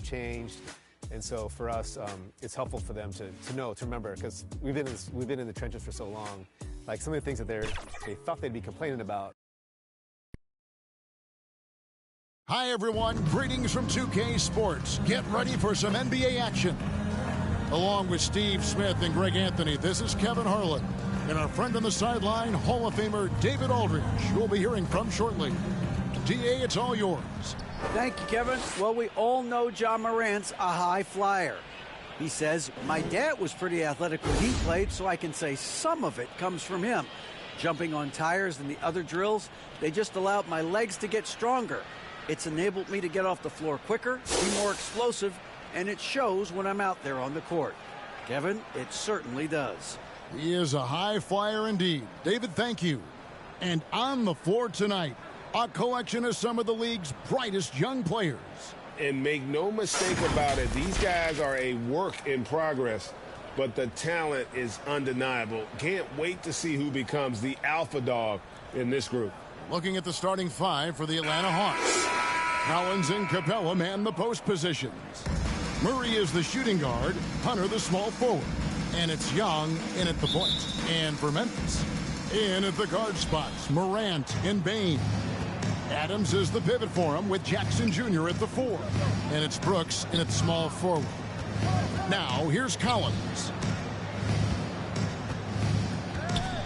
changed. And so for us, it's helpful for them to remember, because we've been in the trenches for so long. Like some of the things that they thought they'd be complaining about. Hi, everyone. Greetings from 2K Sports. Get ready for some NBA action. Along with Steve Smith and Greg Anthony, this is Kevin Harlan. And our friend on the sideline, Hall of Famer David Aldridge, who we'll be hearing from shortly. DA, it's all yours. Thank you, Kevin. Well, we all know Ja Morant's a high flyer. He says, my dad was pretty athletic when he played, so I can say some of it comes from him. Jumping on tires and the other drills, they just allowed my legs to get stronger. It's enabled me to get off the floor quicker, be more explosive, and it shows when I'm out there on the court. Kevin, it certainly does. He is a high flyer indeed. David, thank you. And on the floor tonight, a collection of some of the league's brightest young players. And make no mistake about it, these guys are a work in progress, but the talent is undeniable. Can't wait to see who becomes the alpha dog in this group. Looking at the starting five for the Atlanta Hawks. Collins and Capella man the post positions. Murray is the shooting guard, Hunter the small forward. And it's Young in at the point. And for Memphis, in at the guard spots, Morant and Bain. Adams is the pivot for him with Jackson Jr. at the 4. And it's Brooks in at small forward. Now, here's Collins.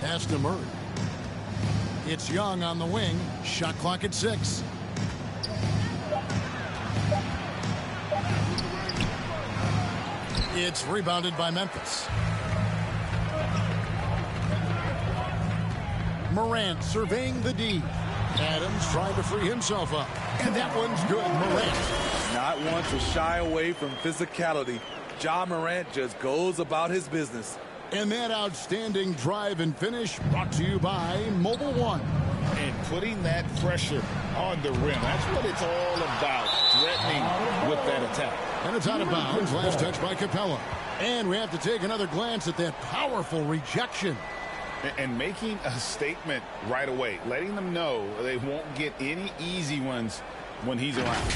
Pass to Murray. It's Young on the wing. Shot clock at 6. It's rebounded by Memphis. Morant surveying the D. Adams trying to free himself up. And that one's good. Morant. Not one to shy away from physicality. Ja Morant just goes about his business. And that outstanding drive and finish brought to you by Mobile One. And putting that pressure on the rim. That's what it's all about, threatening with that attack. And it's out of bounds. Last touch by Capella. And we have to take another glance at that powerful rejection. And making a statement right away, letting them know they won't get any easy ones when he's around.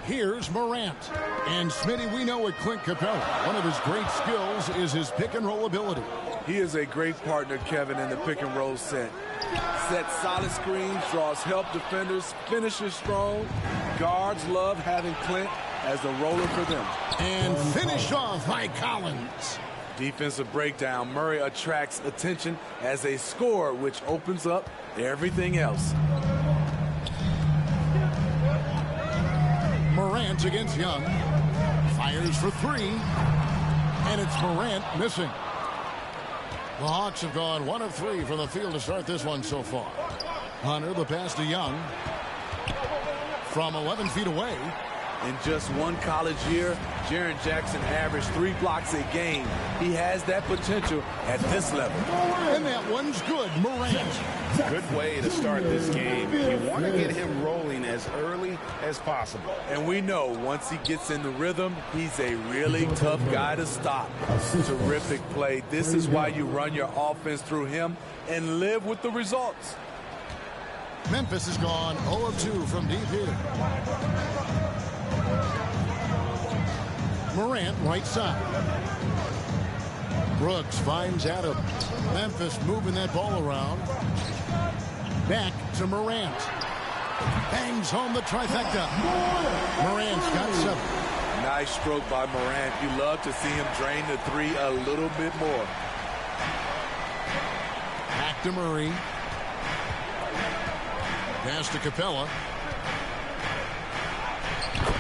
Here's Morant. And Smitty, we know with Clint Capella, one of his great skills is his pick and roll ability. He is a great partner, Kevin, in the pick and roll set. Sets solid screens, draws help defenders, finishes strong. Guards love having Clint as a roller for them. And finished off by Collins. Defensive breakdown. Murray attracts attention as a scorer, which opens up everything else. Morant against Young. Fires for 3. And it's Morant missing. The Hawks have gone 1 of 3 from the field to start this one so far. Hunter, the pass to Young. From 11 feet away. In just one college year, Jaren Jackson averaged 3 blocks a game. He has that potential at this level. And that one's good. Morant. Good way to start this game. You want to get him rolling as early as possible. And we know once he gets in the rhythm, he's a really tough guy to stop. Terrific play. This is why you run your offense through him and live with the results. Memphis has gone 0 of 2 from deep here. Morant right side. Brooks finds Adams. Memphis moving that ball around. Back to Morant. Bangs home the trifecta. Morant's got 7. Nice stroke by Morant. You love to see him drain the 3 a little bit more. Back to Murray. Pass to Capella.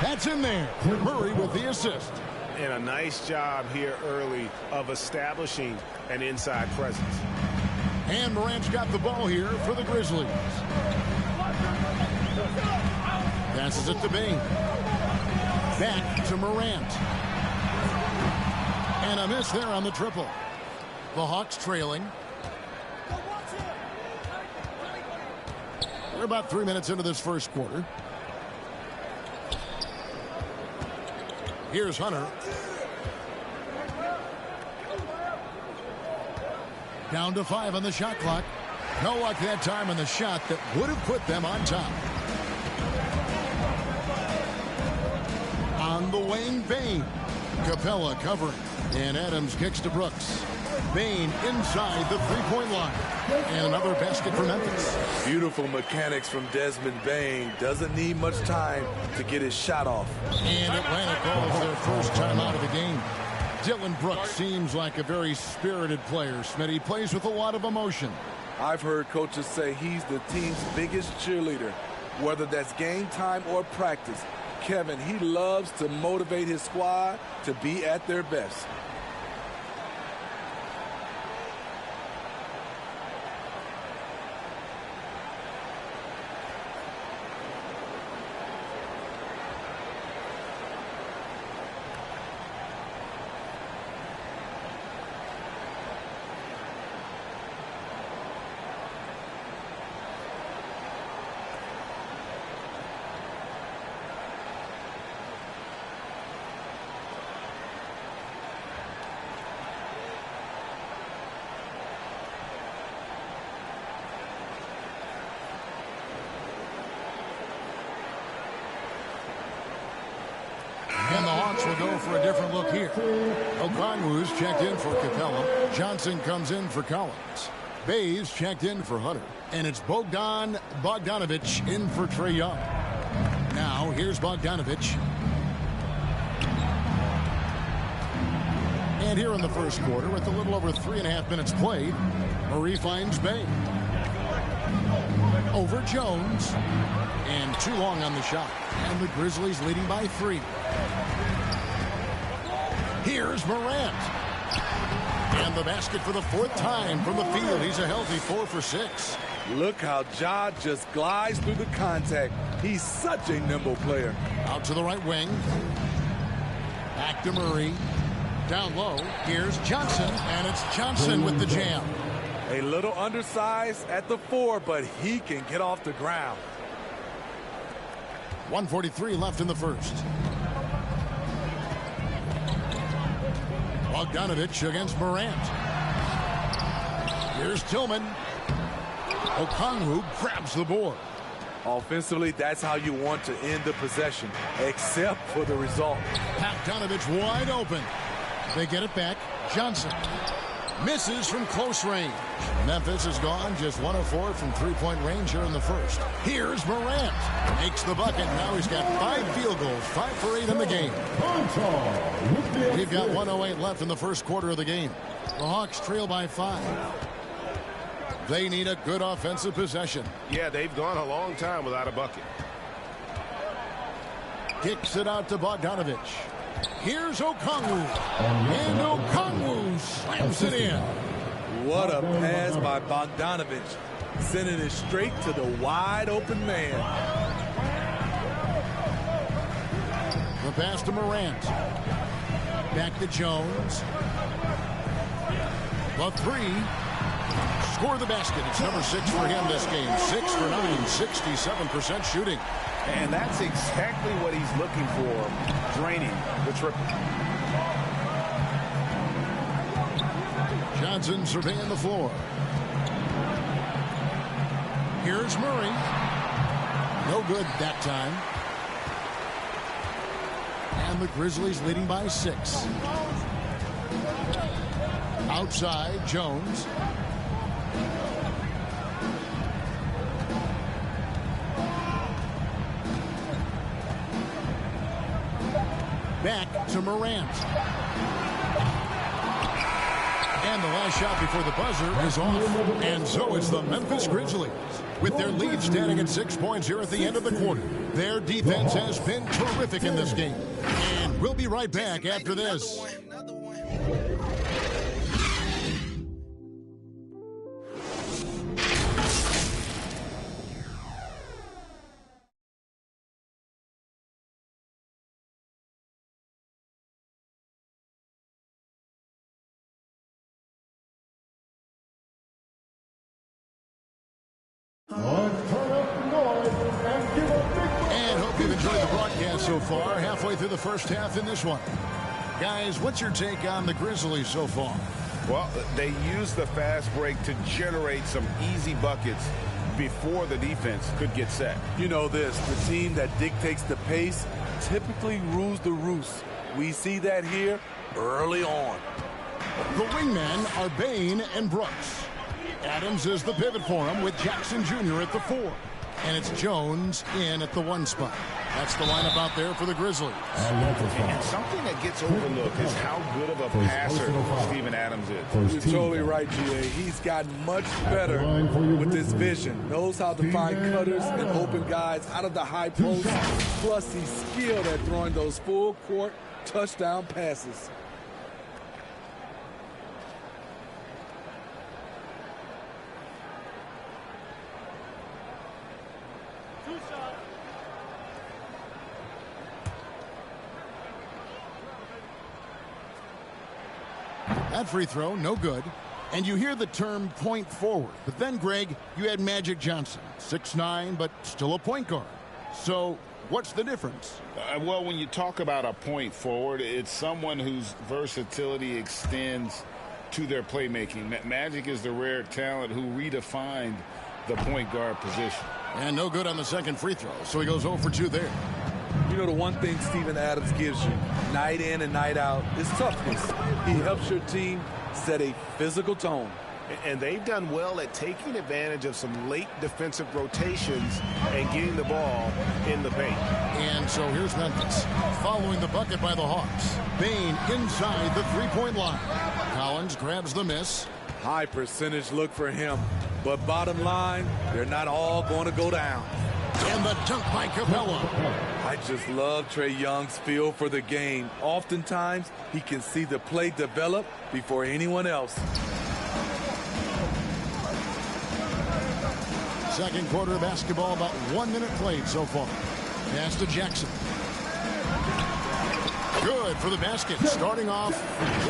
That's in there. Murray with the assist. And a nice job here early of establishing an inside presence. And Morant's got the ball here for the Grizzlies. Passes it to Bain. Back to Morant. And a miss there on the triple. The Hawks trailing. We're about 3 minutes into this first quarter. Here's Hunter. Down to 5 on the shot clock. No luck that time on the shot that would have put them on top. On the wing, Bain. Capella covering. And Adams kicks to Brooks. Bain inside the three-point line. And another basket for Memphis. Beautiful mechanics from Desmond Bain. Doesn't need much time to get his shot off. And Atlanta calls their first time out of the game. Dylan Brooks seems like a very spirited player. Smitty plays with a lot of emotion. I've heard coaches say he's the team's biggest cheerleader, whether that's game time or practice. Kevin, he loves to motivate his squad to be at their best. And the Hawks will go for a different look here. Okongwu's checked in for Capella. Johnson comes in for Collins. Bays checked in for Hunter. And it's Bogdanovich in for Trae Young. Now here's Bogdanovich. And here in the first quarter, with a little over 3.5 minutes played, Murray finds Bay. Over Jones. And too long on the shot. And the Grizzlies leading by 3. Here's Morant. And the basket for the 4th time from the field. He's a healthy 4 for 6. Look how Ja just glides through the contact. He's such a nimble player. Out to the right wing. Back to Murray. Down low. Here's Johnson. And it's Johnson with the jam. A little undersized at the 4, but he can get off the ground. 1:43 left in the first. Bogdanovich against Morant. Here's Tillman. Okongwu grabs the board. Offensively, that's how you want to end the possession, except for the result. Bogdanovich wide open. They get it back. Johnson misses from close range. Memphis has gone just 1 of 4 from three-point range here in the first. Here's Morant. Makes the bucket. Now he's got 5 field goals, 5 for 8 in the game. We've got 1:08 left in the first quarter of the game. The Hawks trail by 5. They need a good offensive possession. Yeah, they've gone a long time without a bucket. Kicks it out to Bogdanovich. Here's Okongwu. And Okongwu slams it in. What a pass by Bogdanovich. Sending it straight to the wide open man. The pass to Morant. Back to Jones. The 3. Score the basket. It's number 6 for him this game. 6 for 9, 67% shooting. And that's exactly what he's looking for, draining the triple. Johnson surveying the floor. Here's Murray. No good that time. And the Grizzlies leading by 6. Outside, Jones. Back to Morant. And the last shot before the buzzer is off. And so it's the Memphis Grizzlies. With their lead standing at 6 points here at the end of the quarter. Their defense has been terrific in this game. And we'll be right back after this. And hope you've enjoyed the broadcast so far. Halfway through the first half in this one. Guys, what's your take on the Grizzlies so far? Well, they use the fast break to generate some easy buckets before the defense could get set. You know this, the team that dictates the pace typically rules the roost. We see that here early on. The wingmen are Bain and Brooks. Adams is the pivot for him with Jackson Jr. at the 4. And it's Jones in at the 1 spot. That's the lineup out there for the Grizzlies. And something that gets overlooked is how good of a passer Steven Adams is. You're totally right, G.A. He's gotten much better with his vision. Knows how to find cutters and open guys out of the high post. Plus, he's skilled at throwing those full-court touchdown passes. That free throw, no good. And you hear the term point forward. But then, Greg, you had Magic Johnson, 6'9", but still a point guard. So what's the difference? Well, when you talk about a point forward, it's someone whose versatility extends to their playmaking. Magic is the rare talent who redefined the point guard position. And no good on the second free throw, so he goes 0 for 2 there. You know, the one thing Steven Adams gives you, night in and night out, is toughness. He helps your team set a physical tone. And they've done well at taking advantage of some late defensive rotations and getting the ball in the paint. And so here's Memphis, following the bucket by the Hawks. Bain inside the three-point line. Collins grabs the miss. High percentage look for him. But bottom line, they're not all going to go down. And the dunk by Capella. I just love Trae Young's feel for the game. Oftentimes, he can see the play develop before anyone else. Second quarter basketball, about 1 minute played so far. Pass to Jackson. Good for the basket. Starting off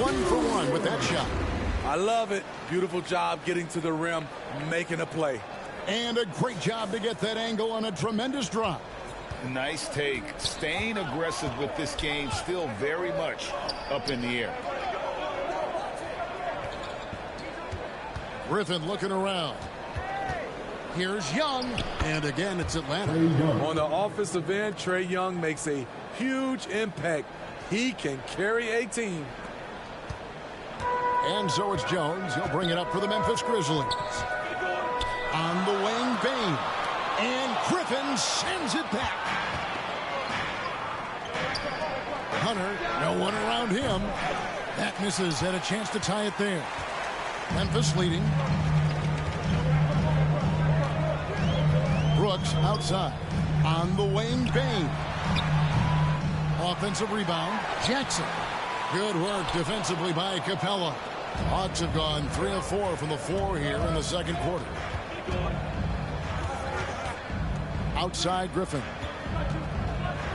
1 for 1 with that shot. I love it. Beautiful job getting to the rim, making a play. And a great job to get that angle on a tremendous drop. Nice take. Staying aggressive with this game, still very much up in the air. Griffin looking around. Here's Young. And again, it's Atlanta. On the offensive end, Trae Young makes a huge impact. He can carry a team. And so it's Jones. He'll bring it up for the Memphis Grizzlies. On the wing, Bain. And Griffin sends it back. Hunter, no one around him. That misses. Had a chance to tie it there. Memphis leading. Brooks outside. On the wing, Bain. Offensive rebound, Jackson. Good work defensively by Capella. Hawks have gone 3 of 4 from the floor here in the second quarter. Outside Griffin.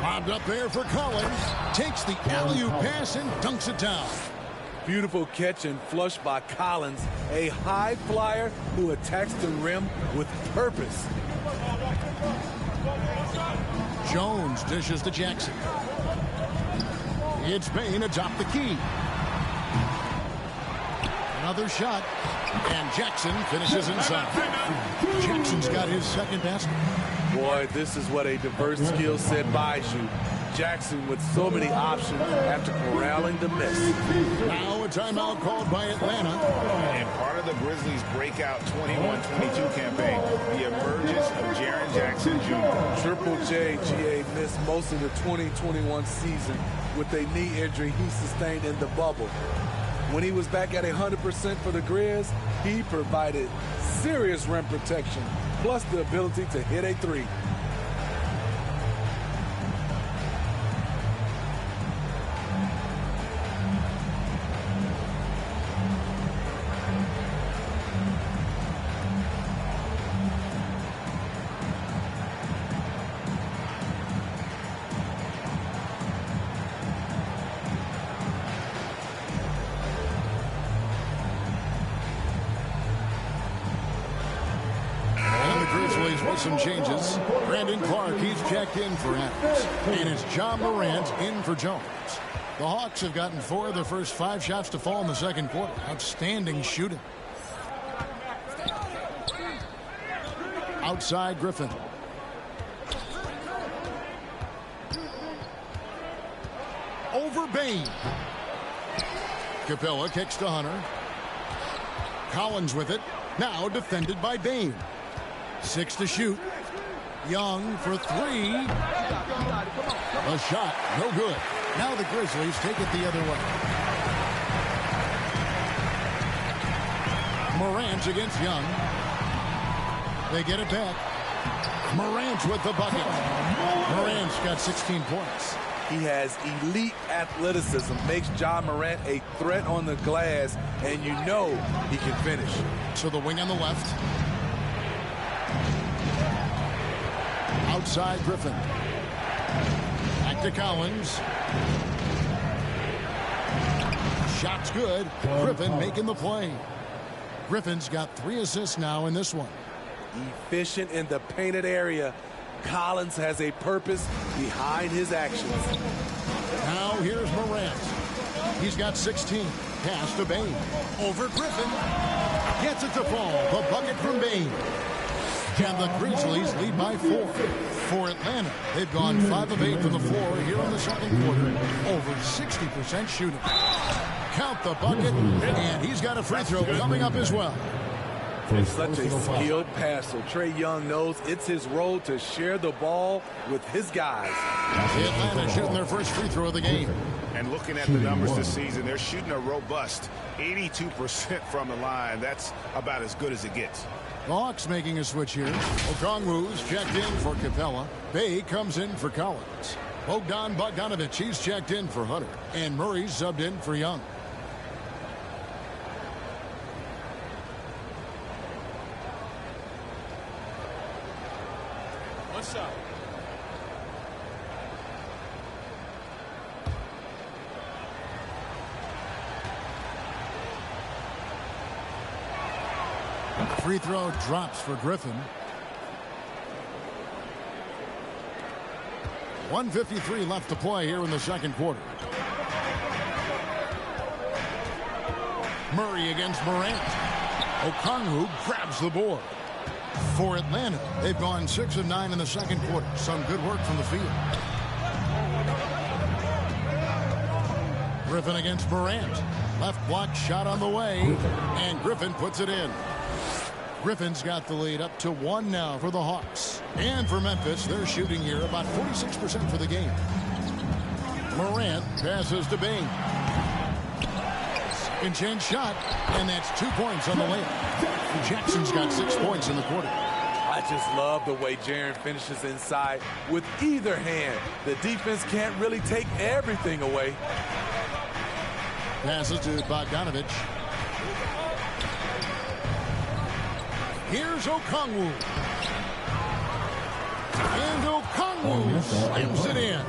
Lobbed up there for Collins. Takes the alley-oop pass and dunks it down. Beautiful catch and flush by Collins. A high flyer who attacks the rim with purpose. Jones dishes to Jackson. It's Bain atop the key. Another shot. And Jackson finishes inside. Jackson's got his second basket. Boy, this is what a diverse skill set buys you. Jackson with so many options after corralling the miss. Now a timeout called by Atlanta. And part of the Grizzlies' breakout 21-22 campaign, the emergence of Jaren Jackson Jr. Triple J, GA, missed most of the 2021 season with a knee injury he sustained in the bubble. When he was back at 100% for the Grizz, he provided serious rim protection, plus the ability to hit a three. Some changes. Brandon Clark, he's checked in for Adams. And it's John Morant in for Jones. The Hawks have gotten 4 of their first 5 shots to fall in the second quarter. Outstanding shooting. Outside Griffin. Over Bain. Capella kicks to Hunter. Collins with it. Now defended by Bain. 6 to shoot. Young for 3. A shot. No good. Now the Grizzlies take it the other way. Morant against Young. They get it back. Morant with the bucket. Morant's got 16 points. He has elite athleticism, makes Ja Morant a threat on the glass, and you know he can finish. To the wing on the left. Outside Griffin. Back to Collins. Shot's good. Griffin making the play. Griffin's got 3 assists now in this one. Efficient in the painted area. Collins has a purpose behind his actions. Now here's Morant. He's got 16. Pass to Bain. Over Griffin. Gets it to fall. The bucket from Bain. And the Grizzlies lead by 4. For Atlanta, they've gone 5 of 8 from the floor here in the second quarter. Over 60% shooting. Count the bucket, and he's got a free throw coming up as well. It's such a skilled passer. Trae Young knows it's his role to share the ball with his guys. Atlanta shooting their first free throw of the game. And looking at the numbers this season, they're shooting a robust 82% from the line. That's about as good as it gets. The Hawks making a switch here. Okongwu's checked in for Capella. Bay comes in for Collins. Bogdanovich, he's checked in for Hunter. And Murray's subbed in for Young. What's up? Free throw drops for Griffin. 1:53 left to play here in the second quarter. Murray against Morant. Okongwu grabs the board. For Atlanta, they've gone 6 of 9 in the second quarter. Some good work from the field. Griffin against Morant. Left block shot on the way. And Griffin puts it in. Griffin's got the lead up to 1 now for the Hawks. And for Memphis, they're shooting here about 46% for the game. Morant passes to Bain. Second chance shot, and that's 2 points on the layup. Jackson's got 6 points in the quarter. I just love the way Jaren finishes inside with either hand. The defense can't really take everything away. Passes to Bogdanovich. Here's Okongwu. And Okongwu slams it in.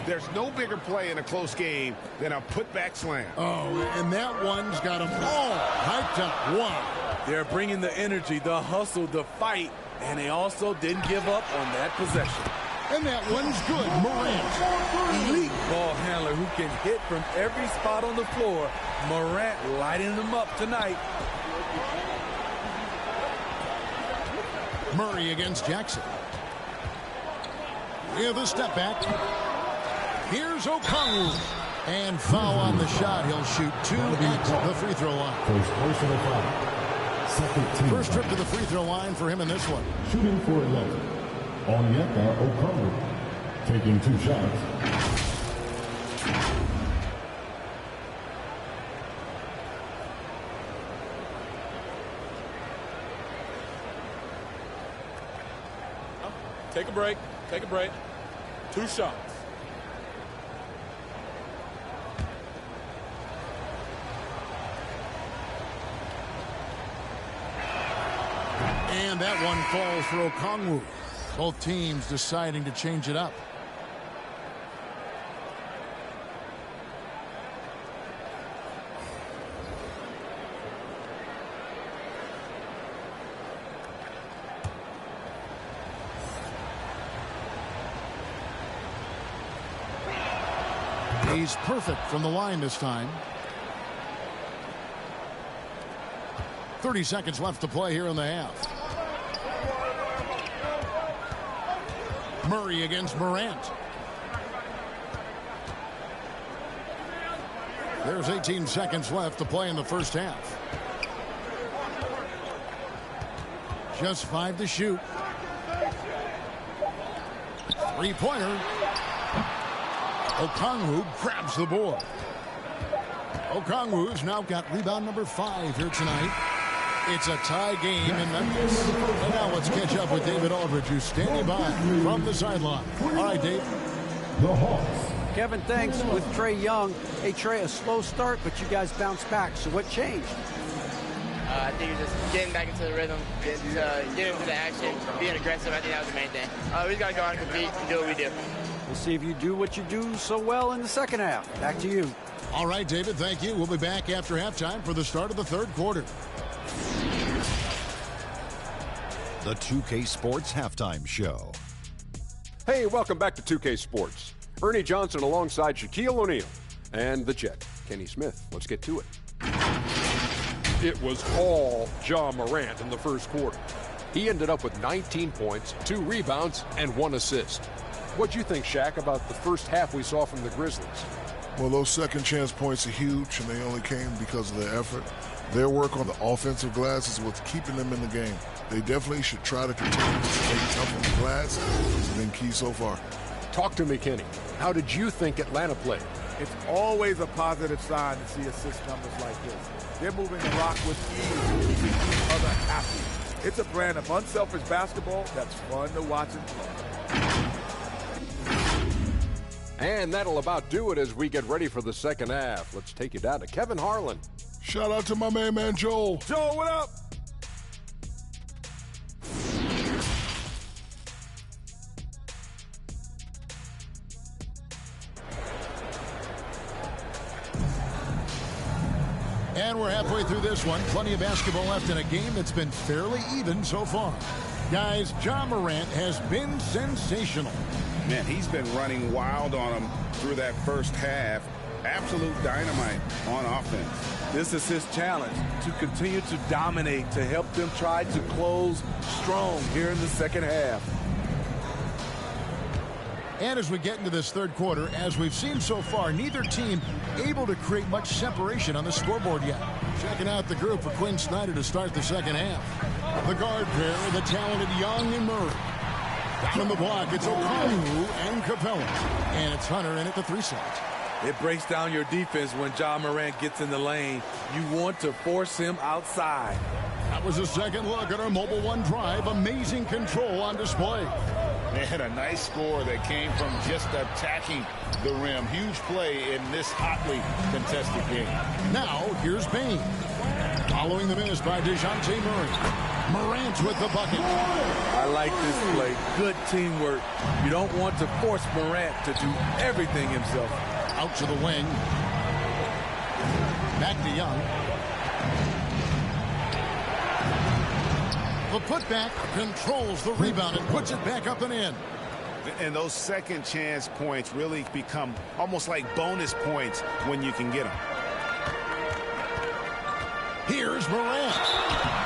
There's no bigger play in a close game than a putback slam. Oh, and that one's got them all hyped up. Wow. They're bringing the energy, the hustle, the fight, and they also didn't give up on that possession. And that one's good. Morant. Elite ball handler who can hit from every spot on the floor. Morant lighting them up tonight. Murray against Jackson. With a step back. Here's Okongwu. And foul on the shot. He'll shoot 2 at the free throw line. First trip to the free throw line for him in this one. Shooting for 11. Onyeka Okongwu taking 2 shots. Take a break. Take a break. 2 shots. And that one falls for Okongwu. Both teams deciding to change it up. He's perfect from the line this time. 30 seconds left to play here in the half. Murray against Morant. There's 18 seconds left to play in the first half. Just 5 to shoot. Three-pointer. Okongwu grabs the board. Okongwu's now got rebound number 5 here tonight. It's a tie game in Memphis. And now let's catch up with David Aldridge, who's standing by from the sideline. All right, Dave. The Hawks. Kevin, thanks. With Trae Young, hey, Trae, a slow start, but you guys bounced back. So what changed? I think just getting back into the rhythm, getting into the action, being aggressive. I think that was the main thing. We just got to go out and compete and do what we do. We'll see if you do what you do so well in the second half. Back to you. All right, David, thank you. We'll be back after halftime for the start of the third quarter. The 2K Sports Halftime Show. Hey, welcome back to 2K Sports. Ernie Johnson alongside Shaquille O'Neal and the Jet, Kenny Smith. Let's get to it. It was all Ja Morant in the first quarter. He ended up with 19 points, 2 rebounds, and 1 assist. What'd you think, Shaq, about the first half we saw from the Grizzlies? Well, those second chance points are huge, and they only came because of their effort. Their work on the offensive glass is what's keeping them in the game. They definitely should try to continue to stay tough on the glass. It's been key so far. Talk to me, Kenny. How did you think Atlanta played? It's always a positive sign to see assist numbers like this. They're moving the rock with ease, keeping each other happy. It's a brand of unselfish basketball that's fun to watch and play. And that'll about do it as we get ready for the second half. Let's take you down to Kevin Harlan. Shout out to my main man, Joel. Joel, what up? And we're halfway through this one. Plenty of basketball left in a game that's been fairly even so far. Guys, Ja Morant has been sensational. Man, he's been running wild on him through that first half. Absolute dynamite on offense. This is his challenge, to continue to dominate, to help them try to close strong here in the second half. And as we get into this third quarter, as we've seen so far, neither team able to create much separation on the scoreboard yet. Checking out the group for Quinn Snyder to start the second half. The guard pair, the talented Young and Murray. Down on the block, it's Okongwu and Capella. And it's Hunter in at the 3 slot. It breaks down your defense when Ja Morant gets in the lane. You want to force him outside. That was a second look at our Mobile One drive. Amazing control on display. They had a nice score that came from just attacking the rim. Huge play in this hotly contested game. Now, here's Bain. Following the miss by DeJounte Murray. Morant with the bucket. I like this play. Good teamwork. You don't want to force Morant to do everything himself. Out to the wing. Back to Young. The putback controls the rebound and puts it back up and in. And those second chance points really become almost like bonus points when you can get them. Here's Morant.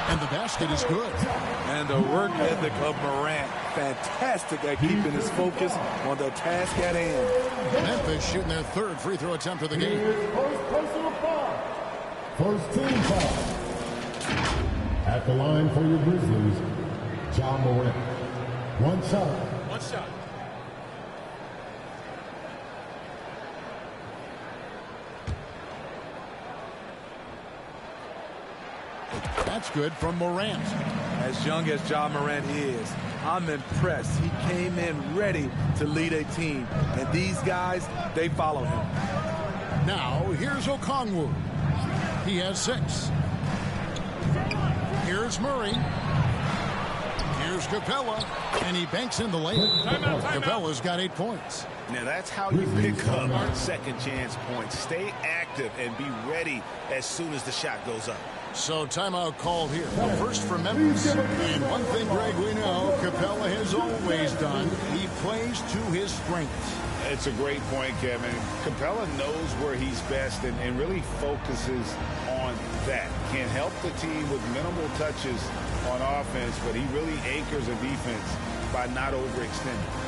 And the basket is good. And the work ethic of Morant. Fantastic at keeping his focus on the task at hand. Memphis shooting their third free throw attempt of the game. First personal foul. First team foul. At the line for your Grizzlies, Ja Morant. One shot. One shot. That's good from Morant. As young as Ja Morant is, I'm impressed. He came in ready to lead a team. And these guys, they follow him. Now, here's Okongwu. He has 6. Here's Murray. Here's Capella. And he banks in the layup. Capella's got 8 points. Now that's how you pick up second chance points. Stay active and be ready as soon as the shot goes up. So timeout called here. The first for Memphis. And one thing, Greg, we know Capella has always done. He plays to his strengths. It's a great point, Kevin. Capella knows where he's best and really focuses on that. Can't help the team with minimal touches on offense, but he really anchors a defense by not overextending.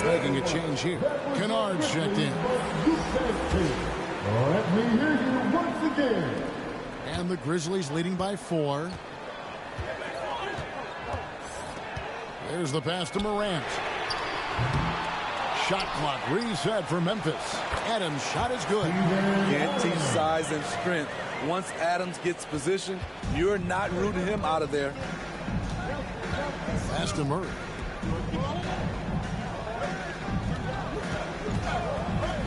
Making a change here. Kennard's checked in. Let me hear you once again. And the Grizzlies leading by 4. There's the pass to Morant. Shot clock reset for Memphis. Adams' shot is good. Can't teach size and strength. Once Adams gets position, you're not rooting him out of there. Pass to Murray.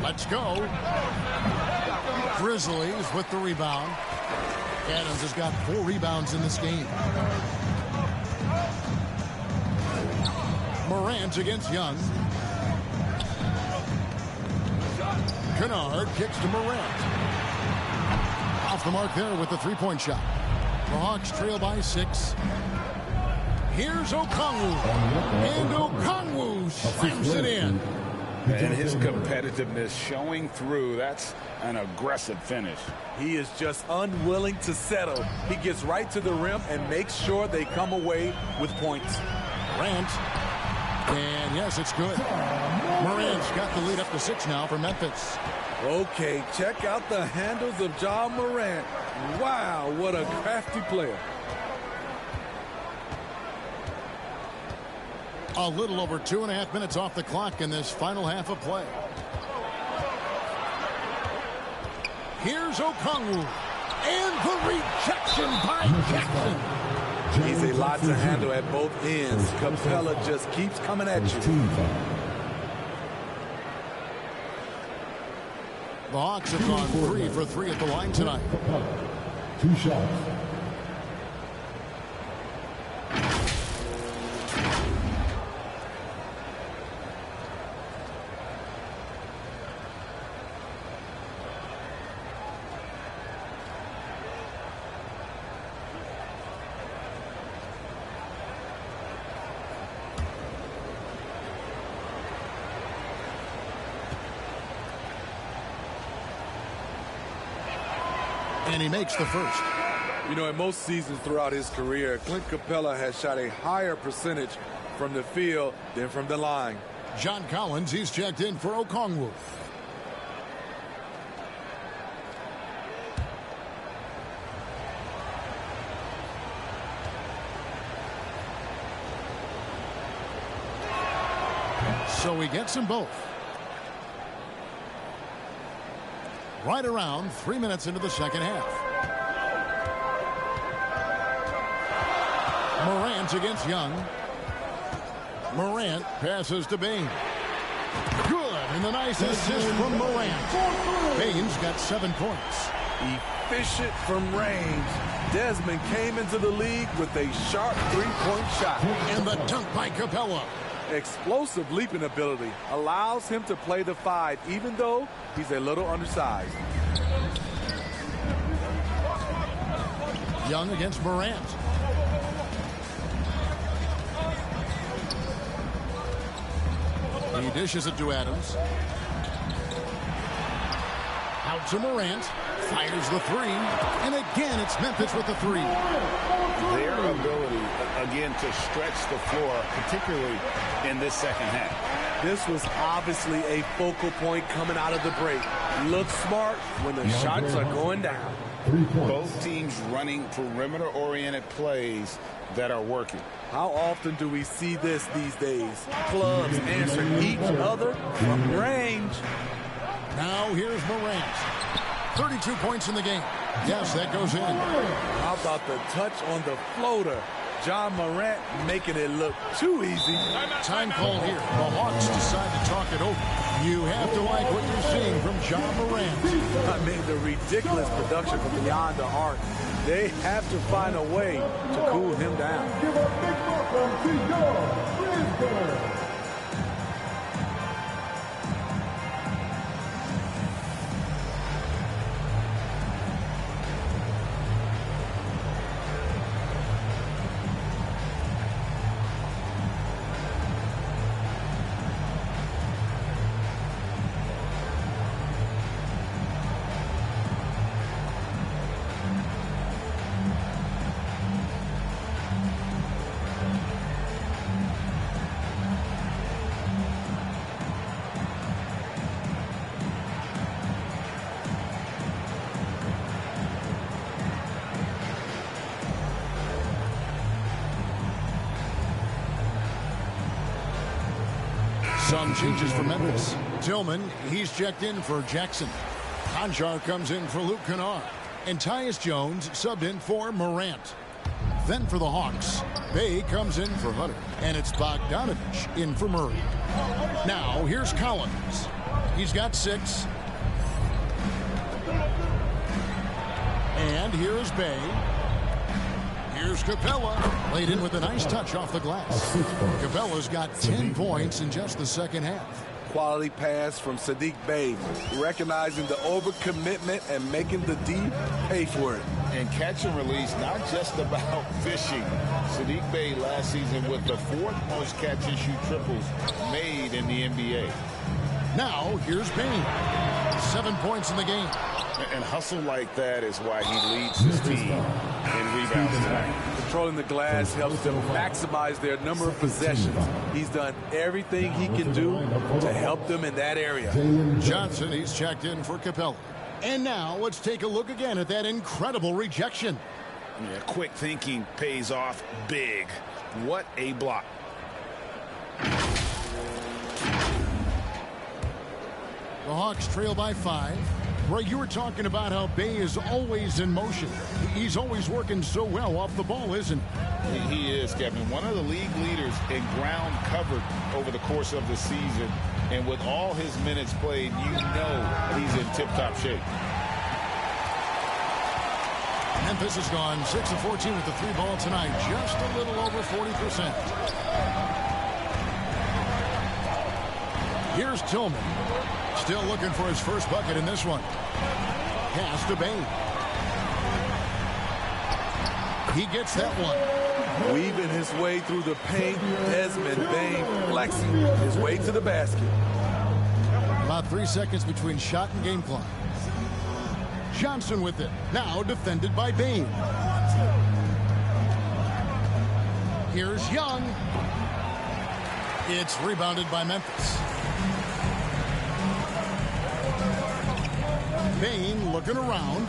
Let's go. Grizzlies with the rebound. Adams has got 4 rebounds in this game. Morant against Young. Kennard kicks to Morant. Off the mark there with the three-point shot. The Hawks trail by 6. Here's Okongwu. And Okongwu slams it in. And his competitiveness showing through. That's an aggressive finish. He is just unwilling to settle. He gets right to the rim and makes sure they come away with points. Morant. And yes, it's good. Morant's got the lead up to 6 now for Memphis. Okay, check out the handles of Ja Morant. Wow, what a crafty player. A little over 2.5 minutes off the clock in this final half of play. Here's Okongwu. And the rejection by Jackson. He's a lot to handle at both ends. Capella just keeps coming at you. The Hawks have gone 3 for 3 at the line tonight. 2 shots. And he makes the first. You know, in most seasons throughout his career, Clint Capella has shot a higher percentage from the field than from the line. John Collins, he's checked in for Okongwu. So he gets them both. Right around 3 minutes into the second half. Morant against Young. Morant passes to Bain. Good, and the nice assist from Morant. Bain's got 7 points. Efficient from range. Desmond came into the league with a sharp three-point shot. And the dunk by Capella. Explosive leaping ability allows him to play the 5, even though he's a little undersized. Young against Morant. He dishes it to Adams. Out to Morant. Fires the 3. And again, it's Memphis with the 3. Their ability, again, to stretch the floor, particularly in this second half. This was obviously a focal point coming out of the break. Look smart when the shots are going down. Both teams running perimeter-oriented plays that are working. How often do we see this these days? Clubs answering each other from range. Now here's Morant. 32 points in the game. Yes, that goes in. How about the touch on the floater? John Morant making it look too easy. Time call here. The Hawks decide to talk it over. You have to like what you're seeing from John Morant. I mean, the ridiculous production from beyond the arc. They have to find a way to cool him down. Give a big welcome to your Brisbane. Some changes for Memphis. Tillman, he's checked in for Jackson. Conjar comes in for Luke Kennard. And Tyus Jones subbed in for Morant. Then for the Hawks, Bay comes in for Hunter. And it's Bogdanovich in for Murray. Now, here's Collins. He's got 6. And here's Bay. Here's Capella, laid in with a nice touch off the glass. Capella's got 10 points in just the second half. Quality pass from Sadiq Bey, recognizing the overcommitment and making the D pay for it. And catch and release, not just about fishing. Sadiq Bey last season with the 4th most catch and shoot triples made in the NBA. Now, here's Bain. 7 points in the game. And hustle like that is why he leads his team in rebounds tonight. Controlling the glass helps them maximize their number of possessions. He's done everything he can do to help them in that area. Johnson, he's checked in for Capella. And now let's take a look again at that incredible rejection. Yeah, quick thinking pays off big. What a block. The Hawks trail by 5. Ray, you were talking about how Bay is always in motion. He's always working so well off the ball, isn't he? He is, Kevin. One of the league leaders in ground covered over the course of the season. And with all his minutes played, you know he's in tip-top shape. Memphis has gone 6 of 14 with the 3-ball tonight. Just a little over 40%. Here's Tillman. Still looking for his first bucket in this one. Pass to Bain. He gets that one. Weaving his way through the paint, Desmond Bain flexing his way to the basket. About 3 seconds between shot and game clock. Johnson with it. Now defended by Bain. Here's Young. It's rebounded by Memphis. Bain looking around.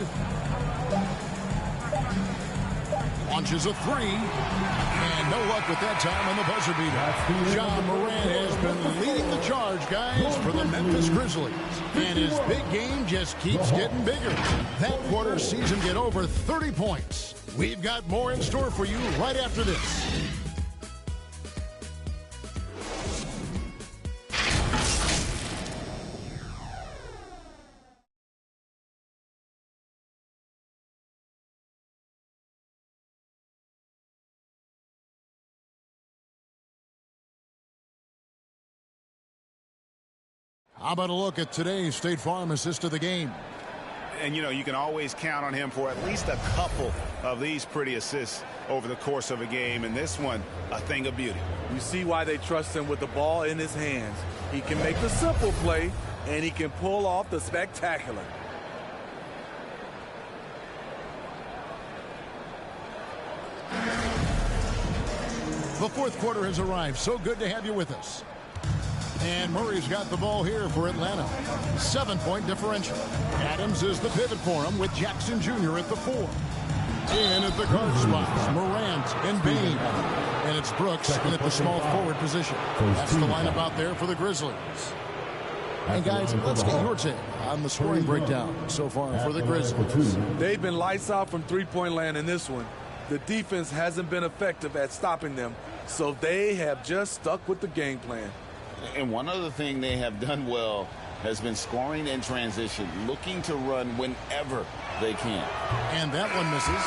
Launches a 3. And no luck with that time on the buzzer beater. John Morant has been leading the charge, guys, for the Memphis Grizzlies. And his big game just keeps getting bigger. That quarter sees him get over 30 points. We've got more in store for you right after this. How about a look at today's State Farm assist of the game? And, you know, you can always count on him for at least a couple of these pretty assists over the course of a game. And this one, a thing of beauty. You see why they trust him with the ball in his hands. He can make the simple play, and he can pull off the spectacular. The fourth quarter has arrived. So good to have you with us. And Murray's got the ball here for Atlanta. 7-point differential. Adams is the pivot for him with Jackson Jr. at the 4. In at the guard spots, Morant and Bain. And it's Brooks in at the small forward position. That's the lineup out there for the Grizzlies. And guys, let's get your take on the scoring breakdown so far for the Grizzlies. They've been lights out from three-point land in this one. The defense hasn't been effective at stopping them, so they have just stuck with the game plan. And one other thing they have done well has been scoring in transition, looking to run whenever they can. And that one misses.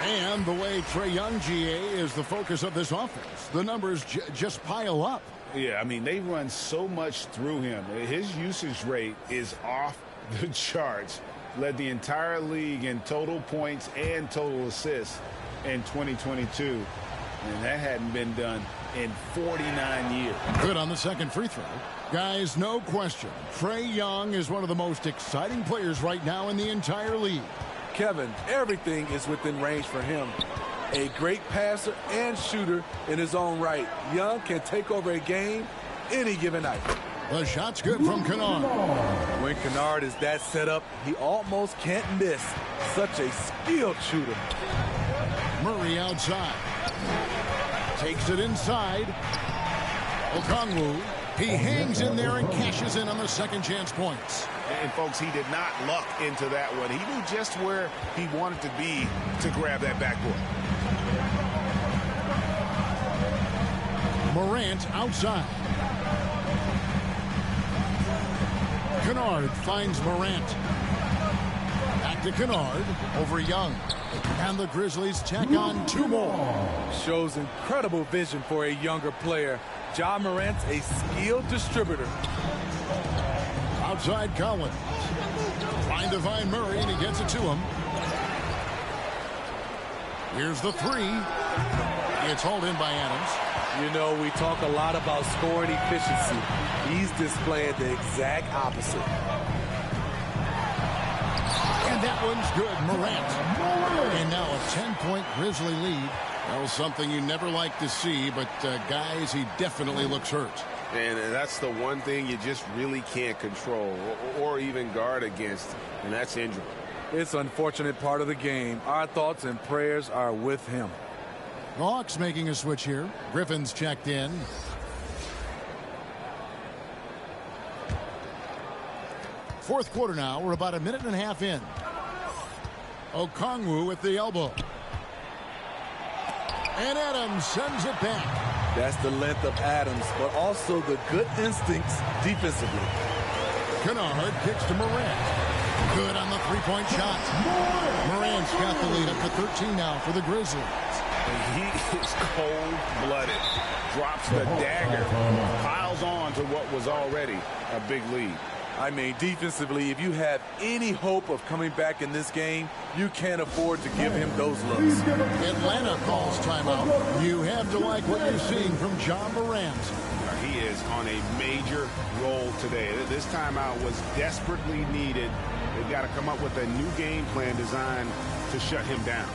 And the way Trae Young, GA, is the focus of this offense, the numbers just pile up. Yeah, I mean, they run so much through him. His usage rate is off the charts. Led the entire league in total points and total assists in 2022. And that hadn't been done in 49 years. Good on the second free throw. Guys, no question, Trae Young is one of the most exciting players right now in the entire league. Kevin, everything is within range for him. A great passer and shooter in his own right. Young can take over a game any given night. The shot's good from Kennard. When Kennard is that set up, he almost can't miss. Such a skilled shooter. Murray outside. Takes it inside. Okongwu. He hangs in there and cashes in on the second chance points. And folks, he did not luck into that one. He knew just where he wanted to be to grab that backboard. Morant outside. Kennard finds Morant. Back to Kennard over Young. And the Grizzlies tack on two more. Shows incredible vision for a younger player. Ja Morant's a skilled distributor. Outside Collins. Trying to find Murray, and he gets it to him. Here's the three. It's hauled in by Adams. You know, we talk a lot about scoring efficiency. He's displaying the exact opposite. And that one's good. Morant. And now a 10-point Grizzly lead. That was something you never like to see, but guys, he definitely looks hurt. And that's the one thing you just really can't control or even guard against, and that's injury. It's an unfortunate part of the game. Our thoughts and prayers are with him. The Hawks making a switch here. Griffin's checked in. Fourth quarter now. We're about a minute and a half in. Okongwu with the elbow. And Adams sends it back. That's the length of Adams, but also the good instincts defensively. Kennard kicks to Morant. Good on the three-point shot. Morant's got the lead up to 13 now for the Grizzlies. He is cold-blooded. Drops the dagger. Piles on to what was already a big lead. I mean, defensively, if you have any hope of coming back in this game, you can't afford to give him those looks. Atlanta calls timeout. You have to like what you're seeing from Ja Morant. He is on a major roll today. This timeout was desperately needed. They've got to come up with a new game plan designed to shut him down.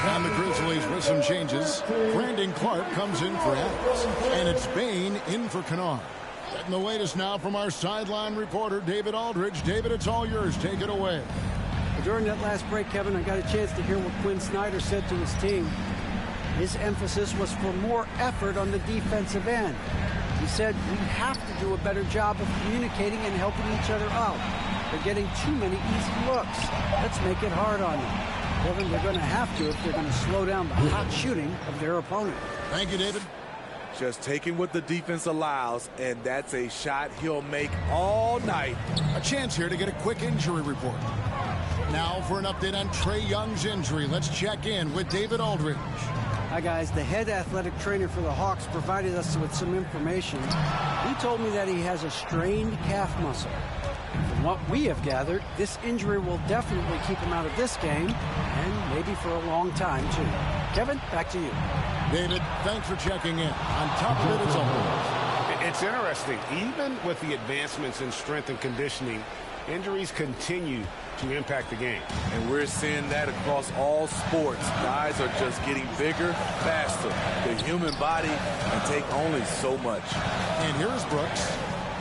And the Grizzlies with some changes. Brandon Clark comes in for Adams. And it's Bain in for Kennard. Getting the latest now from our sideline reporter, David Aldridge. David, it's all yours. Take it away. During that last break, Kevin, I got a chance to hear what Quinn Snyder said to his team. His emphasis was for more effort on the defensive end. He said we have to do a better job of communicating and helping each other out. They're getting too many easy looks. Let's make it hard on them. Kevin, they're going to have to if they're going to slow down the hot shooting of their opponent. Thank you, David. Just taking what the defense allows, and that's a shot he'll make all night. A chance here to get a quick injury report. Now for an update on Trae Young's injury. Let's check in with David Aldridge. Hi, guys. The head athletic trainer for the Hawks provided us with some information. He told me that he has a strained calf muscle. From what we have gathered, this injury will definitely keep him out of this game, and maybe for a long time, too. Kevin, back to you. David, thanks for checking in. On top of it, as always. It's interesting. Even with the advancements in strength and conditioning, injuries continue to impact the game. And we're seeing that across all sports. Guys are just getting bigger, faster. The human body can take only so much. And here's Brooks.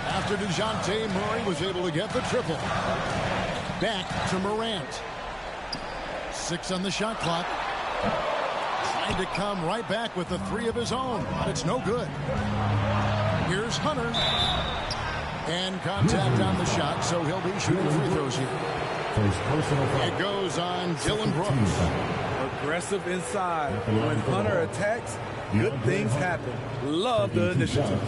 After DeJounte Murray was able to get the triple. Back to Morant. 6 on the shot clock. Trying to come right back with the 3 of his own, but it's no good. Here's Hunter. And contact on the shot, so he'll be shooting free throws here. It goes on Dylan Brooks. Aggressive inside. When Hunter attacks, good things happen. Love the initiative.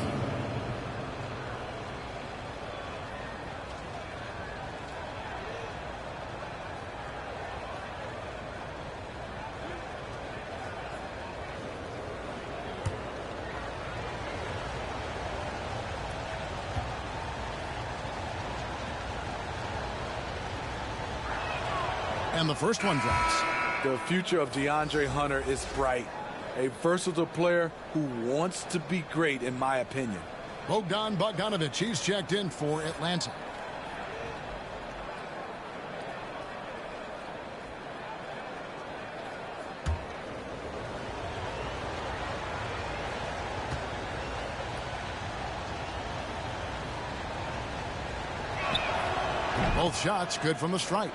And the first one drops. The future of DeAndre Hunter is bright. A versatile player who wants to be great, in my opinion. Bogdan Bogdanovic, he's checked in for Atlanta. Both shots good from the stripe.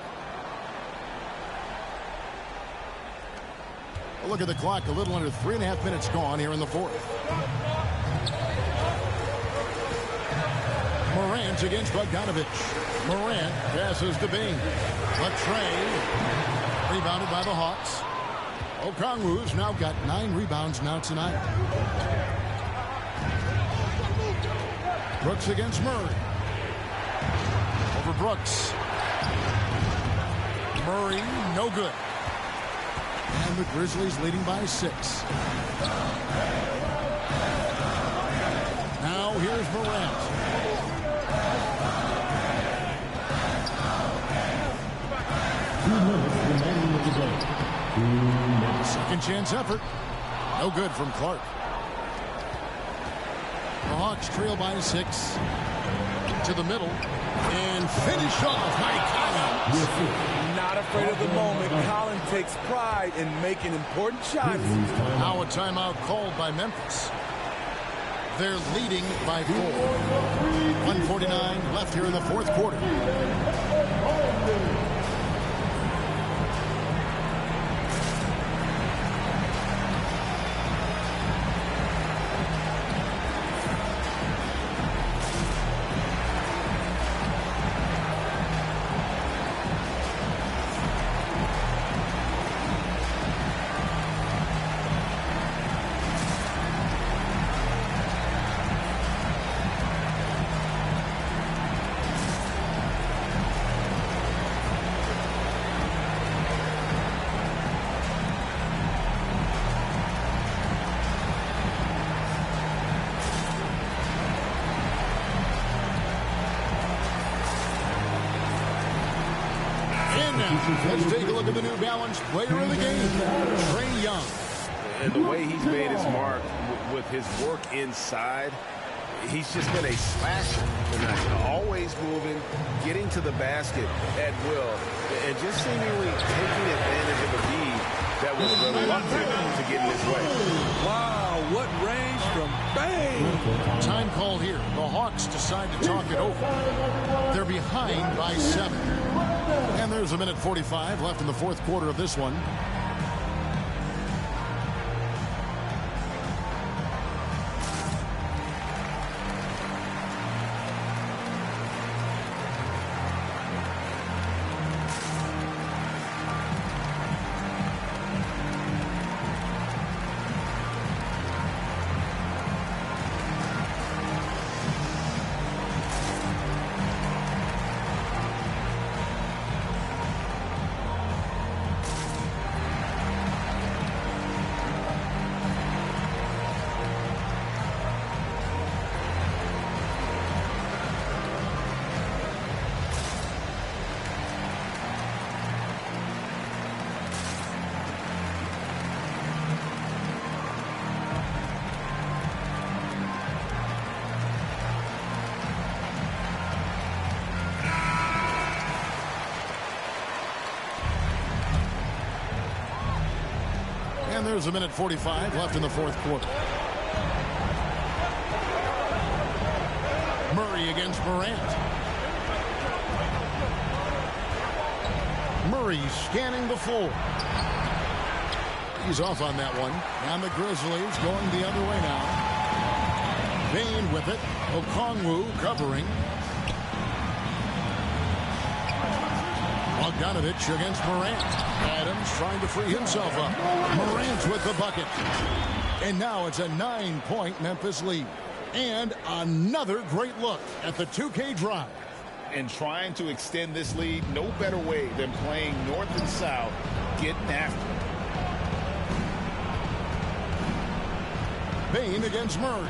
Look at the clock, a little under 3.5 minutes gone here in the fourth. Morant against Bogdanovic. Morant passes to Bing. Latrey rebounded by the Hawks. Okongwu's now got 9 rebounds now tonight. Brooks against Murray. Over Brooks. Murray, no good. And the Grizzlies leading by 6. Now here's Morant. Second chance effort. No good from Clark. The Hawks trail by 6. To the middle. And finish off by Collins. Not afraid of the moment. Collins takes pride in making important shots. Now a timeout called by Memphis. They're leading by 4. 1:49 left here in the fourth quarter. Let's take a look at the New Balance player of the game, Trae Young. And the way he's made his mark with his work inside, he's just been a slasher tonight. Always moving, getting to the basket at will, and just seemingly taking advantage of a lead that was reluctant to get in his way. Wow, what range from bang! Time call here. The Hawks decide to talk it over. They're behind by 7. And there's 1:45 left in the fourth quarter of this one. there's a minute 45 left in the fourth quarter. Murray against Morant. Murray scanning the floor. He's off on that one. And the Grizzlies going the other way now. Bane with it. Okongwu covering. Bogdanovich against Morant. Adams trying to free himself up. Morant with the bucket. And now it's a 9-point Memphis lead. And another great look at the 2K drive. And trying to extend this lead, no better way than playing north and south, getting after it. Bane against Murray.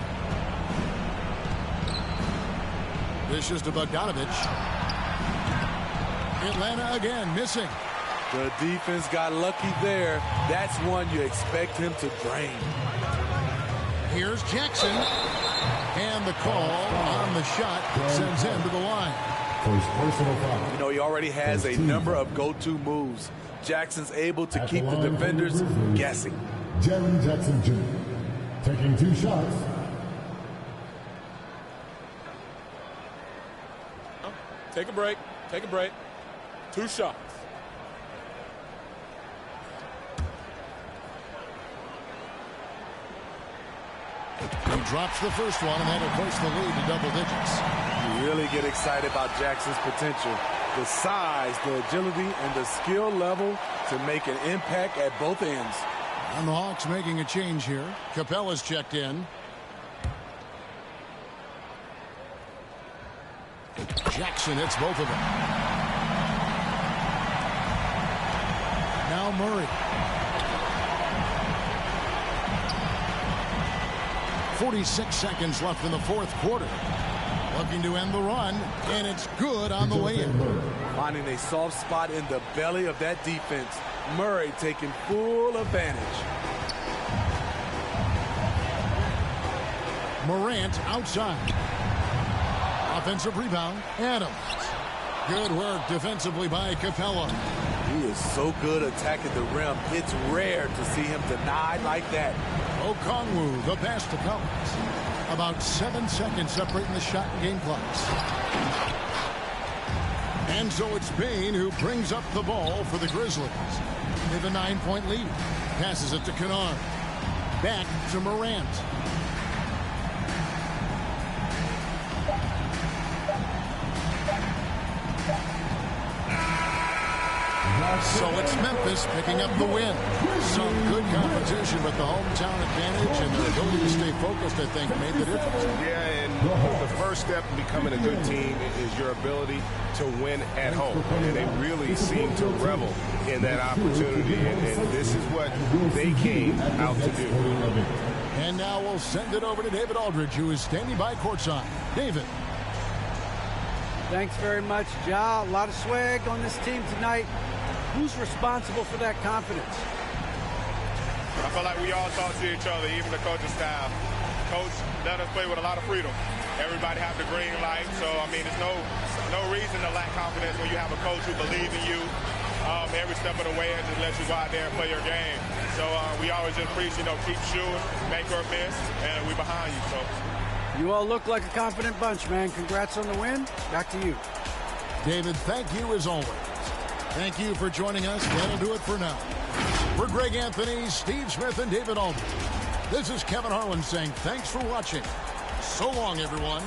This is to Bogdanovich. Atlanta again missing. The defense got lucky there. That's one you expect him to drain. Here's Jackson. And the call on the shot sends him to the line. You know, he already has a number of go-to moves. Jackson's able to keep the defenders guessing. Jaren Jackson Jr. taking 2 shots. Take a break. Take a break. 2 shots. He drops the first one, and that'll push the lead to double digits. You really get excited about Jackson's potential. The size, the agility, and the skill level to make an impact at both ends. And the Hawks making a change here. Capella's checked in. Jackson hits both of them. Now Murray. 46 seconds left in the fourth quarter. Looking to end the run, and it's good on the way in. Finding a soft spot in the belly of that defense. Murray taking full advantage. Morant outside. Offensive rebound. Adams. Good work defensively by Capella. He is so good attacking the rim. It's rare to see him denied like that. Okongwu, the pass to Collins. About 7 seconds separating the shot and game clocks. And so it's Bane who brings up the ball for the Grizzlies. They have a 9-point lead. Passes it to Kennard. Back to Morant. So it's Memphis picking up the win. Some good competition, but the hometown advantage and their ability to stay focused, I think, made the difference. Yeah, and the first step in becoming a good team is your ability to win at home. And they really seem to revel in that opportunity, and this is what they came out to do. And now we'll send it over to David Aldridge, who is standing by courtside. David. Thanks very much, Ja. A lot of swag on this team tonight. Who's responsible for that confidence? I feel like we all talk to each other, even the coaching staff. Coach let us play with a lot of freedom. Everybody have the green light, so I mean, there's no reason to lack confidence when you have a coach who believes in you every step of the way and just lets you go out there and play your game. So we always just preach, keep shooting, make or miss, and we behind you. So you all look like a confident bunch, man. Congrats on the win. Back to you. David, thank you as always. Thank you for joining us. That'll do it for now. For Greg Anthony, Steve Smith, and David Aldridge, this is Kevin Harlan saying thanks for watching. So long, everyone.